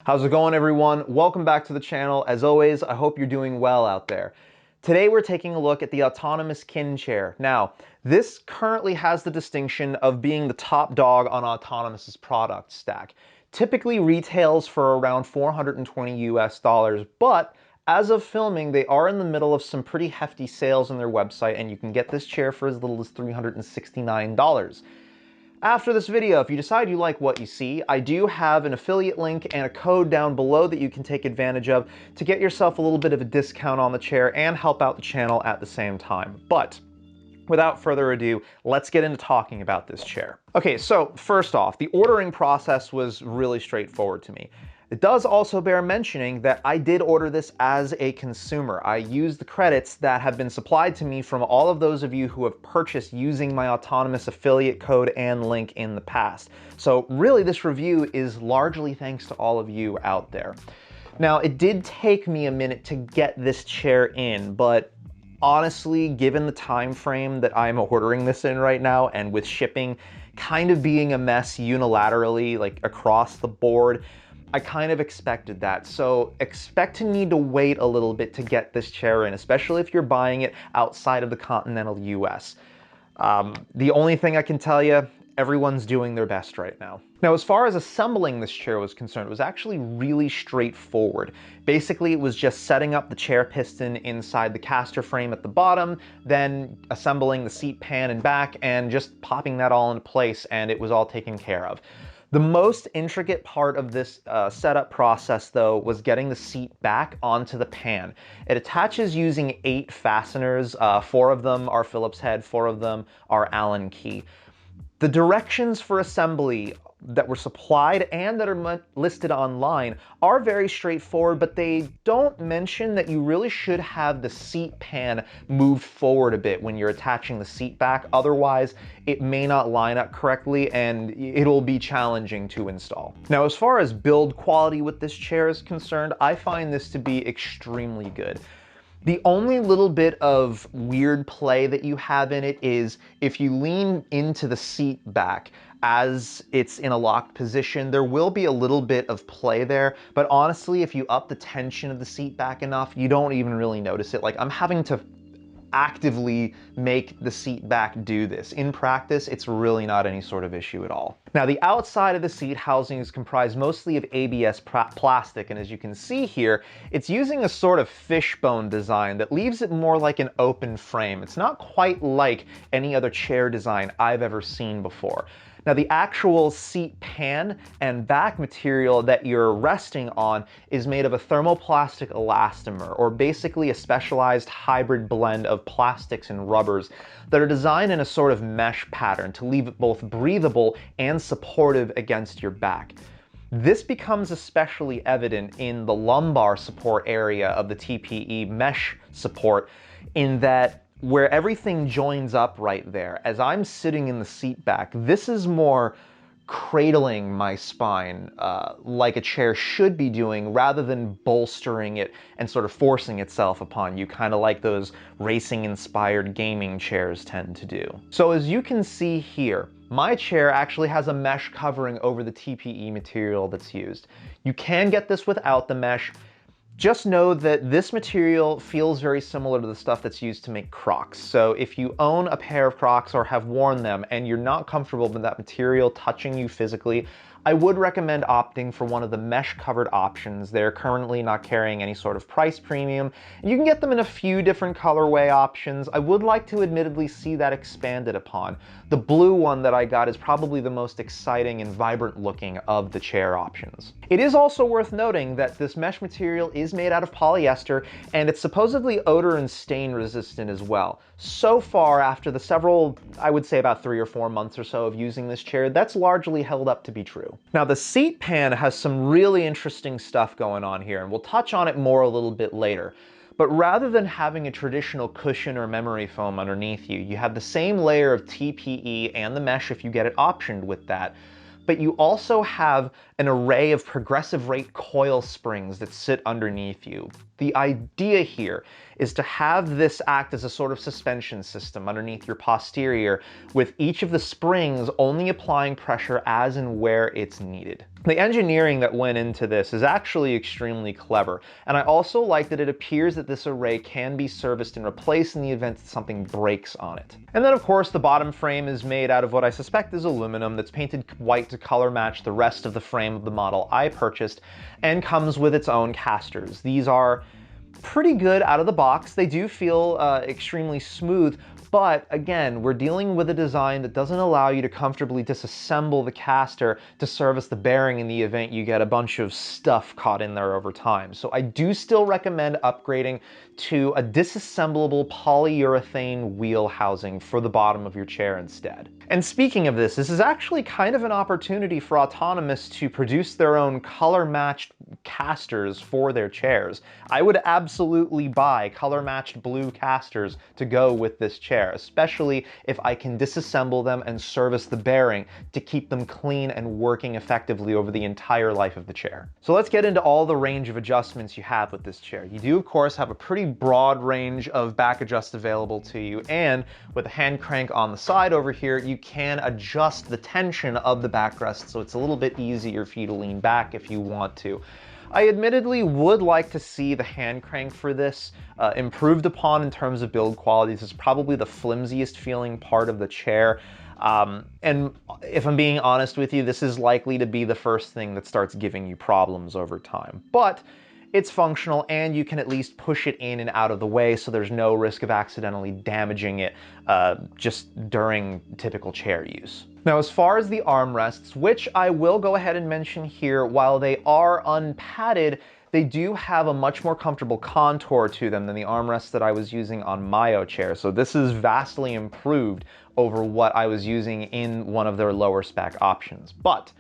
How's it going, everyone? Welcome back to the channel. As always, I hope you're doing well out there. Today we're taking a look at the autonomous Kinn chair. Now, this currently has the distinction of being the top dog on Autonomous's product stack. Typically retails for around $420 US, but as of filming, they are in the middle of some pretty hefty sales on their website, and you can get this chair for as little as $369. After this video, if you decide you like what you see, I do have an affiliate link and a code down below that you can take advantage of to get yourself a little bit of a discount on the chair and help out the channel at the same time. But without further ado, let's get into talking about this chair. Okay, so first off, the ordering process was really straightforward to me. It does also bear mentioning that I did order this as a consumer. I used the credits that have been supplied to me from all of those of you who have purchased using my Autonomous affiliate code and link in the past. So really, this review is largely thanks to all of you out there. Now, it did take me a minute to get this chair in, but honestly, given the time frame that I'm ordering this in right now, and with shipping kind of being a mess unilaterally, like across the board, I kind of expected that. So expect to need to wait a little bit to get this chair in, especially if you're buying it outside of the continental US. The only thing I can tell you, everyone's doing their best right now. Now, as far as assembling this chair was concerned, it was actually really straightforward. Basically, it was just setting up the chair piston inside the caster frame at the bottom, then assembling the seat pan and back, and just popping that all into place, and it was all taken care of. The most intricate part of this setup process, though, was getting the seat back onto the pan. It attaches using 8 fasteners. 4 of them are Phillips head, 4 of them are Allen key. The directions for assembly that were supplied and that are listed online are very straightforward, but they don't mention that you really should have the seat pan moved forward a bit when you're attaching the seat back. Otherwise, it may not line up correctly and it'll be challenging to install. Now, as far as build quality with this chair is concerned, I find this to be extremely good. The only little bit of weird play that you have in it is if you lean into the seat back as it's in a locked position, there will be a little bit of play there, but honestly, if you up the tension of the seat back enough, you don't even really notice it. Like, I'm having to actively make the seat back do this. In practice, it's really not any sort of issue at all. Now, the outside of the seat housing is comprised mostly of ABS plastic, and as you can see here, it's using a sort of fishbone design that leaves it more like an open frame. It's not quite like any other chair design I've ever seen before. Now, the actual seat pan and back material that you're resting on is made of a thermoplastic elastomer, or basically a specialized hybrid blend of plastics and rubbers that are designed in a sort of mesh pattern to leave it both breathable and supportive against your back. This becomes especially evident in the lumbar support area of the TPE mesh support, in that where everything joins up right there, as I'm sitting in the seat back, this is more cradling my spine like a chair should be doing, rather than bolstering it and sort of forcing itself upon you, kind of like those racing-inspired gaming chairs tend to do. So as you can see here, my chair actually has a mesh covering over the TPE material that's used. You can get this without the mesh. Just know that this material feels very similar to the stuff that's used to make Crocs. So if you own a pair of Crocs or have worn them and you're not comfortable with that material touching you physically, I would recommend opting for one of the mesh-covered options. They're currently not carrying any sort of price premium. You can get them in a few different colorway options. I would like to admittedly see that expanded upon. The blue one that I got is probably the most exciting and vibrant looking of the chair options. It is also worth noting that this mesh material is made out of polyester, and it's supposedly odor and stain resistant as well. So far, after the several, I would say about 3 or 4 months or so of using this chair, that's largely held up to be true. Now, the seat pan has some really interesting stuff going on here, and we'll touch on it more a little bit later. But rather than having a traditional cushion or memory foam underneath you, you have the same layer of TPE and the mesh if you get it optioned with that. But you also have an array of progressive rate coil springs that sit underneath you. The idea here is to have this act as a sort of suspension system underneath your posterior, with each of the springs only applying pressure as and where it's needed. The engineering that went into this is actually extremely clever, and I also like that it appears that this array can be serviced and replaced in the event that something breaks on it. And then of course the bottom frame is made out of what I suspect is aluminum that's painted white to color match the rest of the frame of the model I purchased, and comes with its own casters. These are pretty good out of the box. They do feel extremely smooth, but again, we're dealing with a design that doesn't allow you to comfortably disassemble the caster to service the bearing in the event you get a bunch of stuff caught in there over time. So I do still recommend upgrading to a disassemblable polyurethane wheel housing for the bottom of your chair instead. And speaking of this is actually kind of an opportunity for Autonomous to produce their own color-matched casters for their chairs. I would absolutely buy color-matched blue casters to go with this chair, especially if I can disassemble them and service the bearing to keep them clean and working effectively over the entire life of the chair. So let's get into all the range of adjustments you have with this chair. You do, of course, have a pretty broad range of back adjusts available to you, and with a hand crank on the side over here, you can adjust the tension of the backrest so it's a little bit easier for you to lean back if you want to. I admittedly would like to see the hand crank for this improved upon in terms of build quality. This is probably the flimsiest feeling part of the chair. And if I'm being honest with you, this is likely to be the first thing that starts giving you problems over time. But it's functional, and you can at least push it in and out of the way so there's no risk of accidentally damaging it just during typical chair use. Now, as far as the armrests, which I will go ahead and mention here, while they are unpadded, they do have a much more comfortable contour to them than the armrests that I was using on my ErgoChair. So this is vastly improved over what I was using in one of their lower spec options. But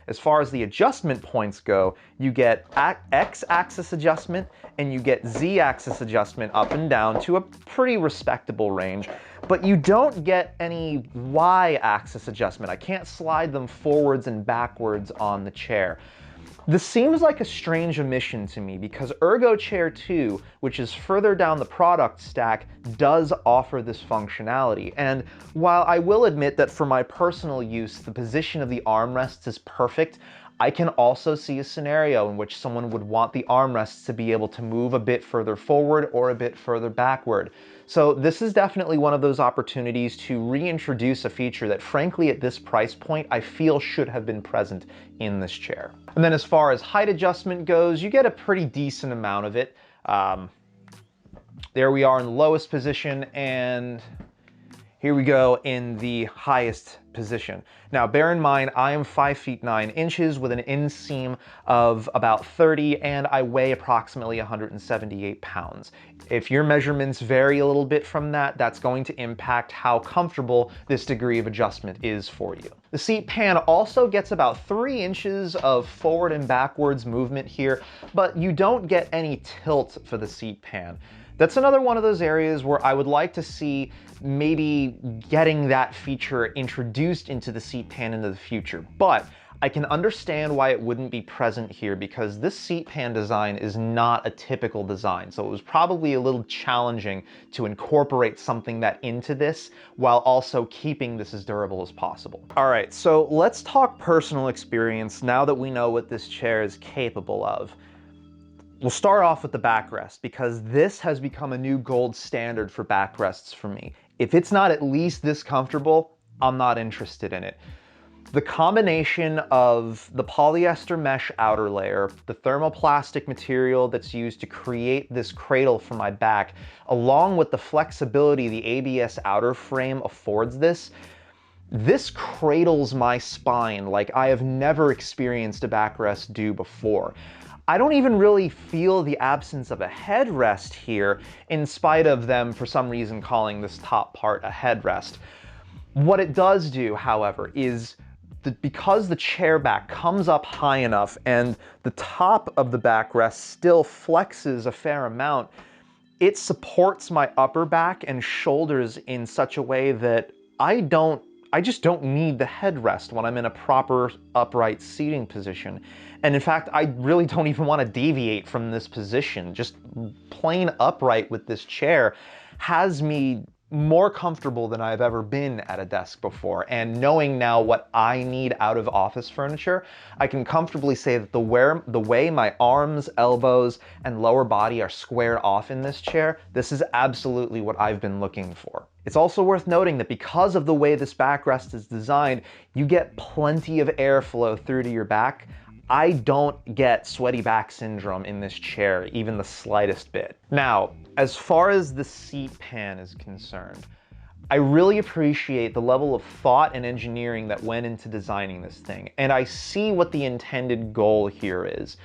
as far as the adjustment points go, you get X-axis adjustment and you get Z-axis adjustment up and down to a pretty respectable range, but you don't get any Y-axis adjustment. I can't slide them forwards and backwards on the chair. This seems like a strange omission to me because ErgoChair 2, which is further down the product stack, does offer this functionality. And while I will admit that for my personal use, the position of the armrests is perfect, I can also see a scenario in which someone would want the armrests to be able to move a bit further forward or a bit further backward. So this is definitely one of those opportunities to reintroduce a feature that, frankly, at this price point, I feel should have been present in this chair. And then as far as height adjustment goes, you get a pretty decent amount of it. There we are in the lowest position, and here we go in the highest position. Now, bear in mind, I am 5 feet 9 inches with an inseam of about 30, and I weigh approximately 178 pounds. If your measurements vary a little bit from that, that's going to impact how comfortable this degree of adjustment is for you. The seat pan also gets about 3 inches of forward and backwards movement here, but you don't get any tilt for the seat pan. That's another one of those areas where I would like to see maybe getting that feature introduced into the seat pan into the future. But I can understand why it wouldn't be present here because this seat pan design is not a typical design. So it was probably a little challenging to incorporate something that into this while also keeping this as durable as possible. All right, so let's talk personal experience now that we know what this chair is capable of. We'll start off with the backrest because this has become a new gold standard for backrests for me. If it's not at least this comfortable, I'm not interested in it. The combination of the polyester mesh outer layer, the thermoplastic material that's used to create this cradle for my back, along with the flexibility the ABS outer frame affords this cradles my spine like I have never experienced a backrest do before. I don't even really feel the absence of a headrest here, in spite of them for some reason calling this top part a headrest. What it does do, however, is because the chair back comes up high enough and the top of the backrest still flexes a fair amount, it supports my upper back and shoulders in such a way that I just don't need the headrest when I'm in a proper upright seating position. And in fact, I really don't even want to deviate from this position. Just plain upright with this chair has me more comfortable than I've ever been at a desk before. And knowing now what I need out of office furniture, I can comfortably say that the way my arms, elbows, and lower body are squared off in this chair, this is absolutely what I've been looking for. It's also worth noting that because of the way this backrest is designed, you get plenty of airflow through to your back. I don't get sweaty back syndrome in this chair, even the slightest bit. Now, as far as the seat pan is concerned, I really appreciate the level of thought and engineering that went into designing this thing, and I see what the intended goal here is.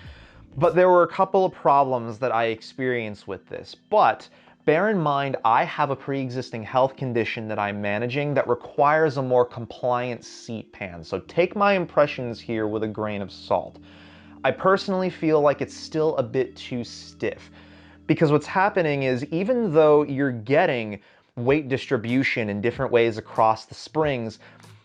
But there were a couple of problems that I experienced with this, but bear in mind, I have a pre-existing health condition that I'm managing that requires a more compliant seat pan, so take my impressions here with a grain of salt. I personally feel like it's still a bit too stiff, because what's happening is even though you're getting weight distribution in different ways across the springs,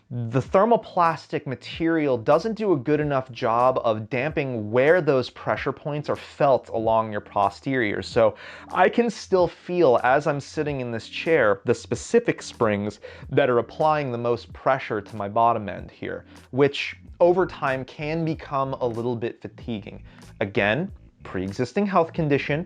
the thermoplastic material doesn't do a good enough job of damping where those pressure points are felt along your posterior. So I can still feel, as I'm sitting in this chair, the specific springs that are applying the most pressure to my bottom end here, which over time can become a little bit fatiguing. Again, pre-existing health condition,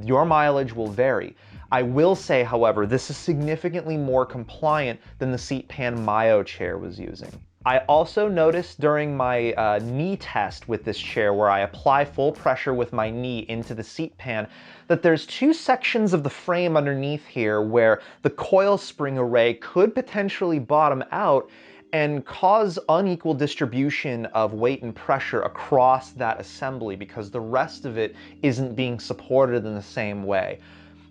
your mileage will vary. I will say, however, this is significantly more compliant than the seat pan Myo chair was using. I also noticed during my knee test with this chair, where I apply full pressure with my knee into the seat pan, that there's two sections of the frame underneath here where the coil spring array could potentially bottom out and cause unequal distribution of weight and pressure across that assembly because the rest of it isn't being supported in the same way.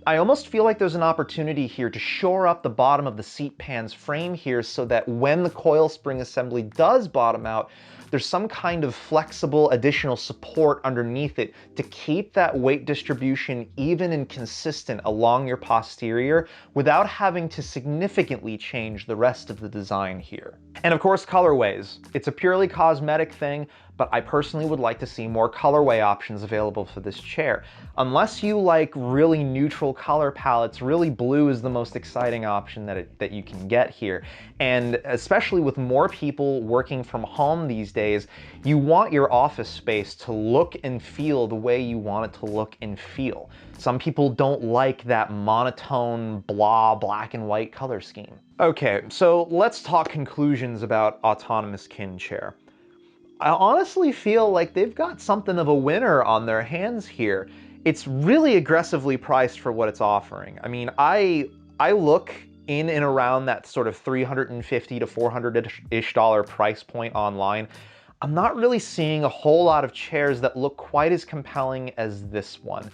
I almost feel like there's an opportunity here to shore up the bottom of the seat pan's frame here so that when the coil spring assembly does bottom out, there's some kind of flexible additional support underneath it to keep that weight distribution even and consistent along your posterior without having to significantly change the rest of the design here. And of course, colorways. It's a purely cosmetic thing, but I personally would like to see more colorway options available for this chair. Unless you like really neutral color palettes, really blue is the most exciting option that you can get here. And especially with more people working from home these days, you want your office space to look and feel the way you want it to look and feel. Some people don't like that monotone, blah, black and white color scheme. Okay, so let's talk conclusions about autonomous Kinn chair. I honestly feel like they've got something of a winner on their hands here. It's really aggressively priced for what it's offering. I mean, I look in and around that sort of $350 to $400-ish price point online. I'm not really seeing a whole lot of chairs that look quite as compelling as this one.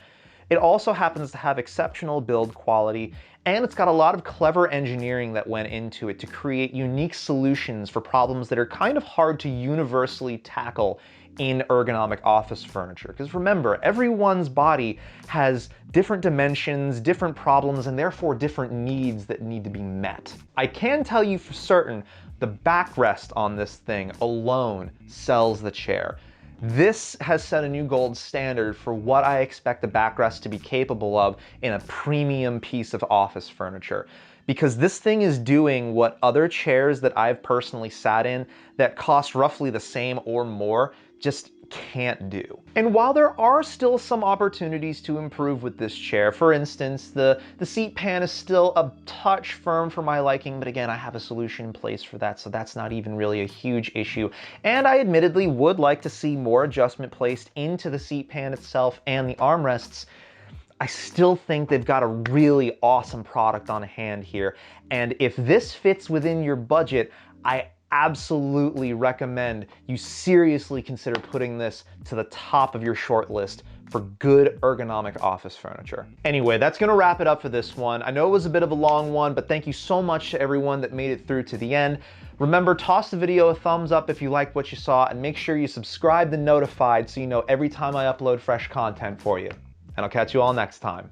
It also happens to have exceptional build quality, and it's got a lot of clever engineering that went into it to create unique solutions for problems that are kind of hard to universally tackle in ergonomic office furniture. Because remember, everyone's body has different dimensions, different problems, and therefore different needs that need to be met. I can tell you for certain, the backrest on this thing alone sells the chair. This has set a new gold standard for what I expect the backrest to be capable of in a premium piece of office furniture. Because this thing is doing what other chairs that I've personally sat in that cost roughly the same or more just can't do. And while there are still some opportunities to improve with this chair, for instance, the seat pan is still a touch firm for my liking, but again, I have a solution in place for that, so that's not even really a huge issue. And I admittedly would like to see more adjustment placed into the seat pan itself and the armrests. I still think they've got a really awesome product on hand here. And if this fits within your budget, I absolutely recommend you seriously consider putting this to the top of your short list for good ergonomic office furniture. Anyway, that's gonna wrap it up for this one. I know it was a bit of a long one, but thank you so much to everyone that made it through to the end. Remember, toss the video a thumbs up if you liked what you saw, and make sure you subscribe and notified so you know every time I upload fresh content for you. And I'll catch you all next time.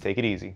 Take it easy.